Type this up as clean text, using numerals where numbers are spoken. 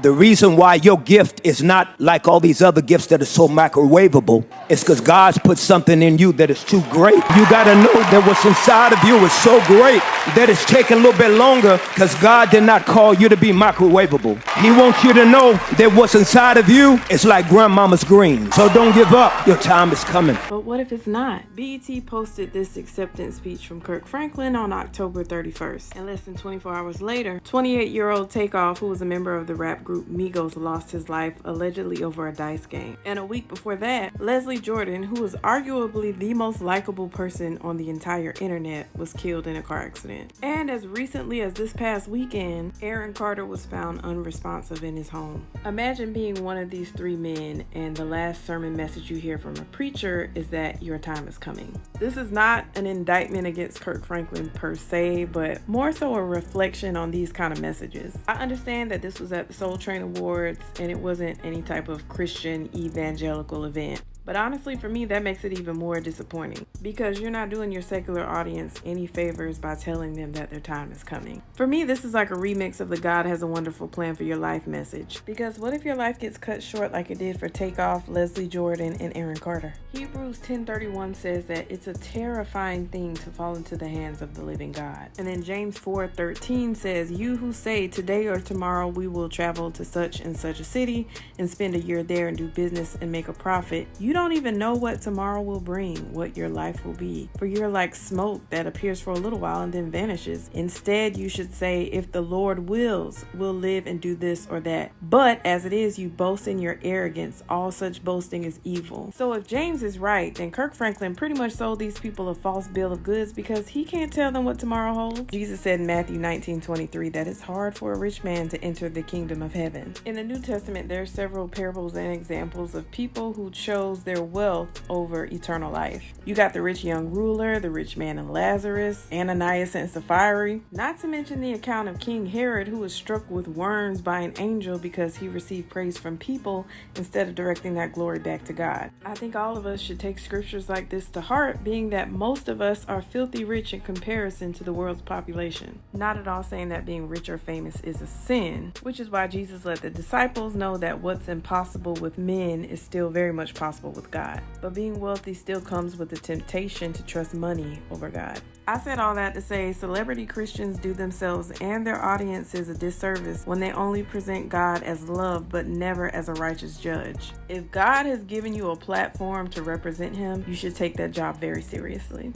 The reason why your gift is not like all these other gifts that are so microwavable is because God's put something in you that is too great. You got to know that what's inside of you is so great that it's taking a little bit longer because God did not call you to be microwavable. He wants you to know that what's inside of you is like grandmama's green. So don't give up. Your time is coming. But what if it's not? BET posted this acceptance speech from Kirk Franklin on October 31st. And less than 24 hours later, 28-year-old Takeoff, who was a member of the rap group Migos, lost his life allegedly over a dice game. And a week before that, Leslie Jordan, who was arguably the most likable person on the entire internet, was killed in a car accident. And as recently as this past weekend, Aaron Carter was found unresponsive in his home. Imagine being one of these three men and the last sermon message you hear from a preacher is that your time is coming. This is not an indictment against Kirk Franklin per se, but more so a reflection on these kind of messages. I understand that this was at the Soul Train Awards and it wasn't any type of Christian evangelical event. But honestly, for me, that makes it even more disappointing because you're not doing your secular audience any favors by telling them that their time is coming. For me, this is like a remix of the God has a wonderful plan for your life message. Because what if your life gets cut short like it did for Takeoff, Leslie Jordan, and Aaron Carter? Hebrews 10:31 says that it's a terrifying thing to fall into the hands of the living God. And then James 4:13 says, you who say today or tomorrow we will travel to such and such a city and spend a year there and do business and make a profit, you don't even know what tomorrow will bring, what your life will be. For you're like smoke that appears for a little while and then vanishes. Instead, you should say, if the Lord wills, we'll live and do this or that. But as it is, you boast in your arrogance. All such boasting is evil. So if James is right, then Kirk Franklin pretty much sold these people a false bill of goods because he can't tell them what tomorrow holds. Jesus said in Matthew 19:23 that it's hard for a rich man to enter the kingdom of heaven. In the New Testament, there are several parables and examples of people who chose their wealth over eternal life. You got the rich young ruler, the rich man and Lazarus, Ananias and Sapphira, not to mention the account of King Herod, who was struck with worms by an angel because he received praise from people instead of directing that glory back to God. I think all of us should take scriptures like this to heart, being that most of us are filthy rich in comparison to the world's population. Not at all saying that being rich or famous is a sin, which is why Jesus let the disciples know that what's impossible with men is still very much possible with God. But being wealthy still comes with the temptation to trust money over God. I said all that to say celebrity Christians do themselves and their audiences a disservice when they only present God as love but never as a righteous judge. If God has given you a platform to represent him, you should take that job very seriously.